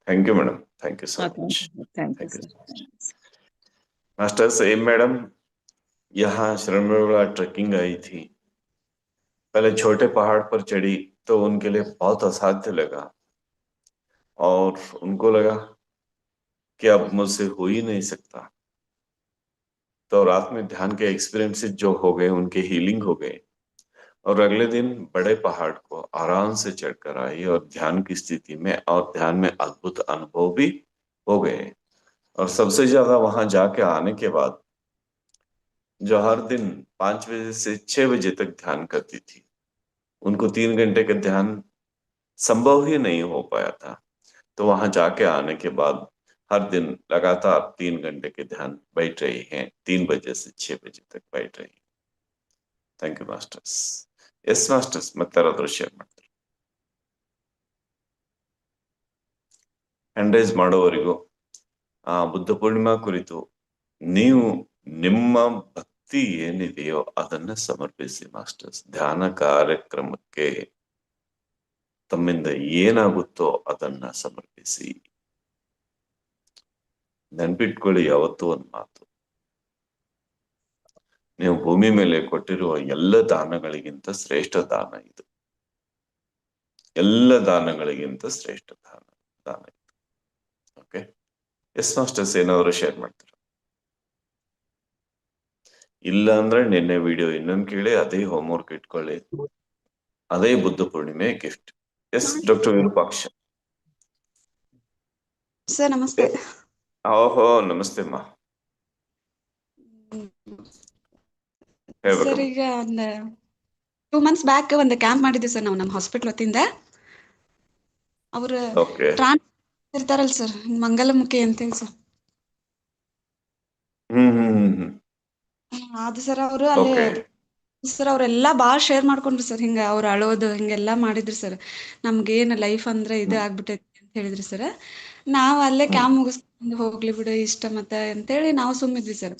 Thank you madam, thank you so okay, much. Thank you thank you sir. Master same madam, यहाँ शरणगढ़ trekking आई थी। पहले छोटे पहाड़ पर चढ़ी तो उनके लिए बहुत असाध्य लगा और उनको लगा कि अब मुझसे हो ही नहीं सकता। तो रात में ध्यान के एक्सपीरियंसेस जो हो गए उनके हीलिंग हो गए और अगले दिन बड़े पहाड़ को आराम से चढ़कर आई और ध्यान की स्थिति में और ध्यान में अद्भुत अनुभव भी हो गए। और सबसे ज्यादा वहां जाके आने के बाद जो हर दिन 5 बजे से 6 बजे तक ध्यान करती थी, उनको 3 घंटे का ध्यान संभव ही नहीं हो पाया था। तो वहां जाके आने के बाद हर दिन लगातार 3 घंटे के ध्यान बैठ रही हैं, 3 बजे से 6 बजे तक बैठ रही। Thank you masters. Yes masters ಮತ್ತೆ ಯಾರಾದ್ರೂ ಶೇರ್ ಮಾಡ್ತಾರೆ? ಹ್ಯಾಂಡ್ ರೈಸ್ ಮಾಡೋವರಿಗೂ ಆ ಬುದ್ಧ ಪೂರ್ಣಿಮಾ ಕುರಿತು ನೀವು ನಿಮ್ಮ ಭಕ್ತಿ ಏನಿದೆಯೋ ಅದನ್ನ ಸಮರ್ಪಿಸಿ ಮಾಸ್ಟರ್ಸ್. ಧ್ಯಾನ ಕಾರ್ಯಕ್ರಮಕ್ಕೆ ತಮ್ಮಿಂದ ಏನಾಗುತ್ತೋ ಅದನ್ನ ಸಮರ್ಪಿಸಿ. ನೆನ್ಪಿಟ್ಕೊಳ್ಳಿ ಯಾವತ್ತೂ ಒಂದು ಮಾತು, ನೀವು ಭೂಮಿ ಮೇಲೆ ಕೊಟ್ಟಿರುವ ಎಲ್ಲ ದಾನಗಳಿಗಿಂತ ಶ್ರೇಷ್ಠ ದಾನ ಇದು. ಎಲ್ಲ ದಾನಗಳಿಗಿಂತ ಶ್ರೇಷ್ಠ ದಾನ ಇದು. ಓಕೆ, ಎಸ್ ಮಾಸ್ಟರ್ಸ್ ಏನಾದ್ರು ಶೇರ್ ಮಾಡ್ತಾರೆ? ಇಲ್ಲ ಅಂದ್ರೆ ನಿನ್ನೆ ವಿಡಿಯೋ ಇನ್ನೊಂದು ಕೇಳಿ, ಅದೇ ಹೋಮ್ವರ್ಕ್ ಇಟ್ಕೊಳ್ಳಿ, ಅದೇ Buddha Purnima gift. Yes doctor Virupaksha sir ನಮಸ್ತೆ. ಓಹೋ ನಮಸ್ತೆ ಅಮ್ಮ, ಸರ್ ಈಗ ಒಂದು 2 months ಬ್ಯಾಕ್ ಒಂದು ಕ್ಯಾಂಪ್ ಮಾಡಿದ್ವಿ ಸರ್ ನಾವು ನಮ್ಮ ಹಾಸ್ಪಿಟಲ್ ವತಿಯಿಂದ. ಅವ್ರು ಓಕೆ ಟ್ರಾನ್ಸ್ ಇರ್ತಾರಲ್ಲ ಸರ್, ಮಂಗಲಮುಖಿ ಅಂತೇಳಿ ಸರ್. ಅದು ಸರ್ ಅವರು ಅಲ್ಲಿ ಓಕೆ ಸರ್ ಅವರೆಲ್ಲಾ ಬಾಳ್ ಶೇರ್ ಮಾಡ್ಕೊಂಡ್ರು ಸರ್. ಹಿಂಗ ಅವ್ರು ಅಳೋದು ಹಿಂಗೆಲ್ಲಾ ಮಾಡಿದ್ರು ಸರ್. ನಮ್ಗೇನ್ ಲೈಫ್ ಅಂದ್ರೆ ಇದು ಆಗ್ಬಿಟ್ಟೈತಿ ಅಂತ ಹೇಳಿದ್ರಿ ಸರ್. ನಾವ್ ಅಲ್ಲೇ ಕ್ಯಾಂಪ್ ಮುಗಿಸ್ಕೊಂಡು ಹೋಗ್ಲಿ ಬಿಡು ಇಷ್ಟ ಮತ್ತೆ ಅಂತೇಳಿ ನಾವು ಸುಮ್ಮಿದ್ವಿ ಸರ್.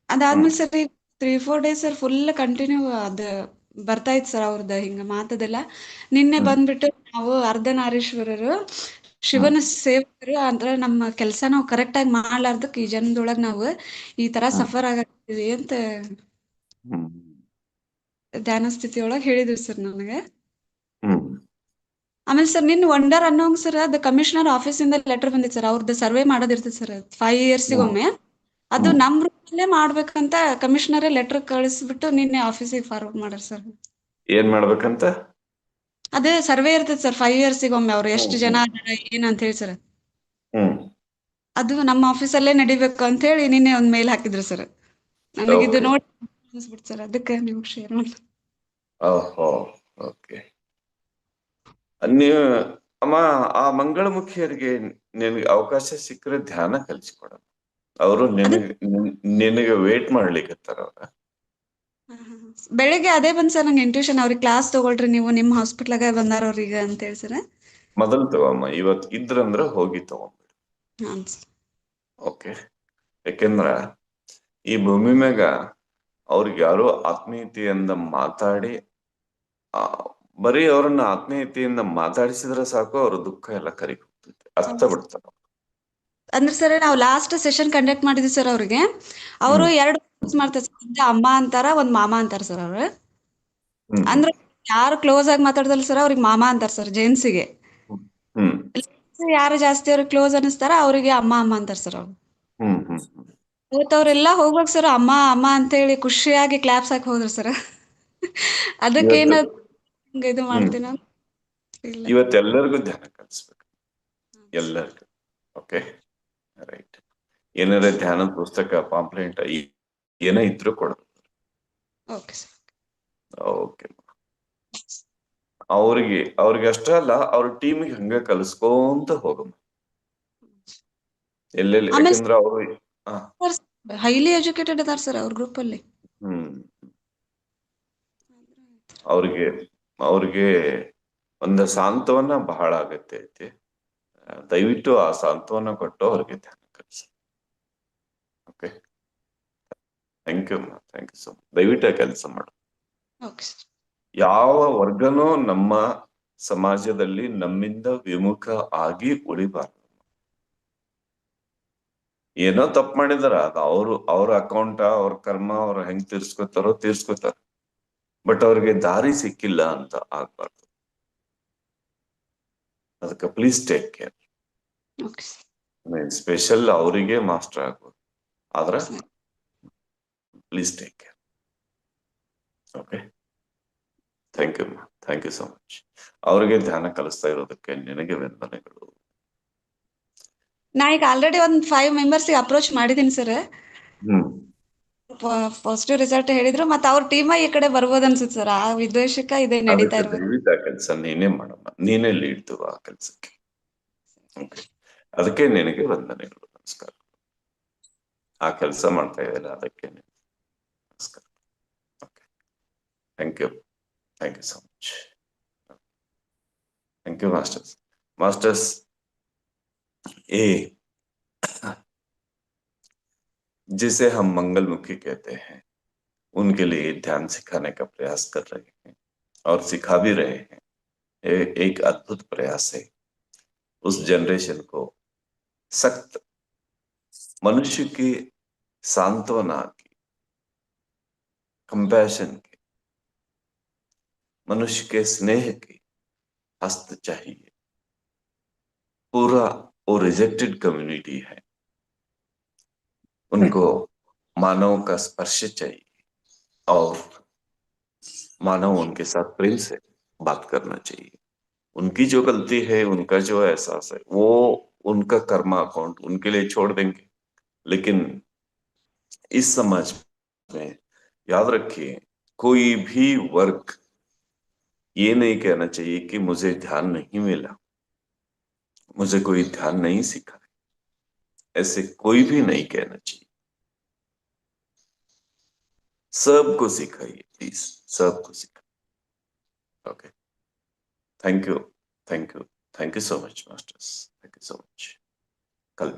ಅದಾದ್ಮೇಲೆ sir 3-4 days sir full continue ಅದ ಬರ್ತಾ ಇತ್ತು ಸರ್ ಅವ್ರದ್ದು ಹಿಂಗ ಮಾತದೆಲ್ಲ. ನಿನ್ನೆ ಬಂದ್ಬಿಟ್ಟು ನಾವು ಅರ್ಧನಾರೀಶ್ವರರು ಶಿವನ ಸೇವಕರು ಅಂದ್ರೆ ನಮ್ಮ ಕೆಲಸ ನಾವು ಕರೆಕ್ಟ್ ಆಗಿ ಮಾಡ್ಲಾರ್ದಕ್ ಈ ಜನ್ಮದೊಳಗ್ ನಾವು ಈ ತರ ಸಫರ್ ಆಗತ್ತೀವಿ ಅಂತ ಧ್ಯಾನ ಸ್ಥಿತಿಯೊಳಗ್ ಹೇಳಿದ್ರು ಸರ್ ನನಗೆ. ಆಮೇಲೆ ಸರ್ ನಿನ್ ವಂಡರ್ ಅನ್ನೋಂಗ್ ಸರ್ ಅದು ಕಮಿಷನರ್ ಆಫೀಸ್ ಇಂದ ಲೆಟರ್ ಬಂದಿತ್ತು ಸರ್. ಅವ್ರದ್ದು ಸರ್ವೆ ಮಾಡೋದಿರ್ತದೆ ಸರ್ 5 years ಒಮ್ಮೆ. ಅದು ನಮ್ ರೂಪಲ್ಲೇ ಮಾಡ್ಬೇಕಂತ ಕಮಿಷನರ್ ಲೆಟರ್ ಕಳಿಸ್ಬಿಟ್ಟು ನಿನ್ನೆ ಆಫೀಸಿಗೆ ಫಾರ್ವರ್ಡ್ ಮಾಡ್ಯಾರ ಸರ್. ಏನ್ ಮಾಡ್ಬೇಕಂತ? ಅದೇ ಸರ್ವೆ ಇರ್ತದೆ ಸರ್ 5 years ಒಮ್ಮೆ, ಅವ್ರು ಎಷ್ಟು ಜನ ಅದಾರ ಏನ್ ಅಂತ ಹೇಳಿ ಸರ್. ಅದು ನಮ್ಮ ಆಫೀಸಲ್ಲೇ ನಡಿಬೇಕು ಅಂತ ಹೇಳಿ ನಿನ್ನೆ ಒಂದ್ ಮೇಲ್ ಹಾಕಿದ್ರು ಸರ್. ನನಗಿದು ನೋಡಿ ಅನ್ಸ್ಬಿಡ್ತು ಸರ್, ಅದಕ್ಕೆ ನಿಮ್ಗೆ ಶೇರ್ ಮಾಡಿ. ಓಹೋ ಓಕೆ. ನೀವು ಅಮ್ಮ ಆ ಮಂಗಳಮುಖಿಯರಿಗೆ ನಿನಗೆ ಅವಕಾಶ ಸಿಕ್ಕರೆ ಧ್ಯಾನ ಕಲಿಸ್ಕೊಡ. ಅವರು ನಿನಗೆ ವೇಟ್ ಮಾಡ್ಲಿಕ್ಕತ್ತಾರ ಅವ್ರ. ಬೆಳಿಗ್ಗೆ ಅದೇ ಬಂದ್ ಸರ್ ನಂಗೆ ಇಂಟ್ಯೂಷನ್, ಅವ್ರಿಗೆ ಕ್ಲಾಸ್ ತಗೊಳ್ರಿ ನೀವು ನಿಮ್ಮ ಹಾಸ್ಪಿಟ್ಲಾಗ ಬಂದಾರ ಅವ್ರೀಗ ಅಂತ ಹೇಳಿ ಸರ್. ಮೊದಲು ತಗೊಮ್ಮ, ಇವತ್ ಇದ್ರಂದ್ರ ಹೋಗಿ ತಗೊಂಡ್ಬಿಡು. ಹಾಂ ಸರ್. ಓಕೆ, ಯಾಕೆಂದ್ರ ಈ ಭೂಮಿ ಮ್ಯಾಗ ಅವ್ರಿಗೆ ಯಾರು ಆತ್ಮೀಯತೆಯಿಂದ ಮಾತಾಡಿ ಬರೀ ಅವ್ರನ್ನ ಆತ್ಮೀಯತೆಯಿಂದ ಮಾತಾಡಿಸಿದ್ರೆ ಸಾಕು, ಅವ್ರ ದುಃಖ ಎಲ್ಲ ಕರಿಗ್ ಹೋಗ್ತೈತೆ, ಅರ್ಥ ಬಿಡ್ತಾರ. ಅಂದ್ರೆ ಸರ್ ನಾವು ಲಾಸ್ಟ್ ಸೆಷನ್ ಕಂಡಕ್ಟ್ ಮಾಡಿದ್ವಿ ಸರ್ ಅವ್ರಿಗೆ. ಅವರು 2 ಮಾಡ್ತಾರೆ ಸರ್, ಅಮ್ಮ ಅಂತಾರ ಒಂದ್ ಮಾಮ ಅಂತಾರ ಸರ್ ಅವ್ರು. ಅಂದ್ರೆ ಯಾರು ಕ್ಲೋಸ್ ಆಗಿ ಮಾತಾಡ್ದಲ್ಲ ಸರ್ ಅವ್ರಿಗೆ ಮಾಮ ಅಂತಾರ ಸರ್ ಜೇನ್ಸಿಗೆ. ಯಾರು ಜಾಸ್ತಿ ಅವ್ರಿಗೆ ಕ್ಲೋಸ್ ಅನಿಸ್ತಾರ ಅವ್ರಿಗೆ ಅಮ್ಮ ಅಮ್ಮ ಅಂತಾರ ಸರ್ ಅವ್ರು. ಅವತ್ತವ್ರೆಲ್ಲಾ ಹೋಗ್ಬೇಕು ಸರ್ ಅಮ್ಮ ಅಮ್ಮ ಅಂತ ಹೇಳಿ ಖುಷಿಯಾಗಿ ಕ್ಲಾಪ್ಸ್ ಹಾಕಿ ಹೋದ್ರು ಸರ್. ಅದಕ್ಕೇನ ಇದು ಮಾಡ್ತೀನ ಇವತ್ತೆಲ್ಲರಿಗೂ ಧ್ಯಾನ ಕಲಿಸ್ಬೇಕು, ಎಲ್ಲರಿಗೂ. Okay right. ಏನಾರ ಧ್ಯಾನದ ಪುಸ್ತಕ ಪಾಂಪ್ಲೆಂಟ್ ಏನೇ ಇದ್ರು ಕೊಡೋದು. Okay sir. ಓಕೆ, ಅವ್ರಿಗೆ ಅಷ್ಟೇ ಅಲ್ಲ, ಅವ್ರ ಟೀಮಿಗೆ ಹಂಗ ಕಲಿಸ್ಕೊಂತ ಹೋಗಮ್ಮ ಎಲ್ಲೆಲ್ಲಿ. ಯಾಕಂದ್ರೆ ಅವರು ಹೈಲಿ ಎಜುಕೇಟೆಡ್ ಅದಾರ ಸರ್ ಅವ್ರ ಗ್ರೂಪ್ ಅಲ್ಲಿ. ಅವ್ರಿಗೆ ಒಂದು ಸಾಂತ್ವನ ಬಹಳ ಅಗತ್ಯ ಐತಿ. ದಯವಿಟ್ಟು ಆ ಸಾಂತ್ವನ ಕೊಟ್ಟು ಅವ್ರಿಗೆ ಧ್ಯಾನ ಕಲಿಸಿ. Okay, thank you so much. ದಯವಿಟ್ಟು ಕೆಲಸ ಮಾಡು. ಯಾವ ವರ್ಗನೂ ನಮ್ಮ ಸಮಾಜದಲ್ಲಿ ನಮ್ಮಿಂದ ವಿಮುಖ ಆಗಿ ಉಳಿಬಾರ್ದು. ಏನೋ ತಪ್ಪು ಮಾಡಿದಾರ, ಅದು ಅವ್ರ ಅಕೌಂಟ್, ಅವ್ರ ಕರ್ಮ, ಅವ್ರ ಹೆಂಗ್ ತೀರ್ಸ್ಕೊತಾರ. ಬಟ್ ಅವ್ರಿಗೆ ದಾರಿ ಸಿಕ್ಕಿಲ್ಲ ಅಂತ ಆಗ್ಬಾರ್ದು. ಅದಕ್ಕೆ please take care. Okay sir. Special ಅವರಿಗೆ ಮಾಸ್ಟರ್ ಆಗ್ಬೋದು, ಆದ್ರೆ ಸರಿ. Please take care. Okay, thank you so much. ಅವರಿಗೆ ಧ್ಯಾನ ಕಲಿಸ್ತಾ ಇರೋದಕ್ಕೆ ನಿನಗೆ ವಂದನೆಗಳು. ನಾ ಈಗ ಆಲ್ರೆಡಿ ಒಂದ್ 5 ಮೆಂಬರ್ಸ್ ಅಪ್ರೋಚ್ ಮಾಡಿದೀನಿ ಸರ್. ಪಾಸಿಟಿವ್ ರಿಸಲ್ಟ್ ಹೇಳಿದ್ರು. ಮತ್ತೆ ಅವ್ರ ಟೀಮ ಈ ಕಡೆ ಬರ್ಬೋದು ಅನ್ಸುತ್ತೆ ಸರ್. ಆ ಉದ್ದೇಶಕ್ಕ ಇದೇ ನಡೀತಾ ಅದಕ್ಕೆ ಇರ್ಬೋದು. ದಯವಿಟ್ಟು ಆ ಕೆಲಸ ನೀನೇ ಮಾಡಮ್ಮ, ನೀನೇ ಲೀಡ್ ತಗೋ ಆ ಕೆಲಸಕ್ಕೆ. ಓಕೆ, ಅದಕ್ಕೆ ನಿನಗೆ ವಂದನೆಗಳು, ನಮಸ್ಕಾರ. ಆ ಕೆಲಸ ಮಾಡ್ತಾ ಇದ್ದಲ್ಲ, ಅದಕ್ಕೆ ನಮಸ್ಕಾರ. Okay, thank you so much. Thank you masters. ए जिसे हम मंगलमुखी कहते हैं, उनके लिए ध्यान सिखाने का प्रयास कर रहे हैं और सिखा भी रहे हैं. एक अद्भुत प्रयास है. उस जनरेशन को सख्त मनुष्य की सांत्वना की, कंपैशन की, मनुष्य के स्नेह की हस्त चाहिए. पूरा वो रिजेक्टेड कम्युनिटी है, उनको मानव का स्पर्श चाहिए और मानव उनके साथ प्रेम से बात करना चाहिए. उनकी जो गलती है, उनका जो एहसास है, वो उनका कर्मा अकाउंट उनके लिए छोड़ देंगे. लेकिन इस समाज में याद रखिए, कोई भी वर्ग ये नहीं कहना चाहिए कि मुझे ध्यान नहीं मिला, मुझे कोई ध्यान नहीं सिखा. ऐसे कोई भी नहीं कहना चाहिए. सबको सिखाइए प्लीज, सबको सिखाइए. Okay, thank you so much masters, thank you so much. कल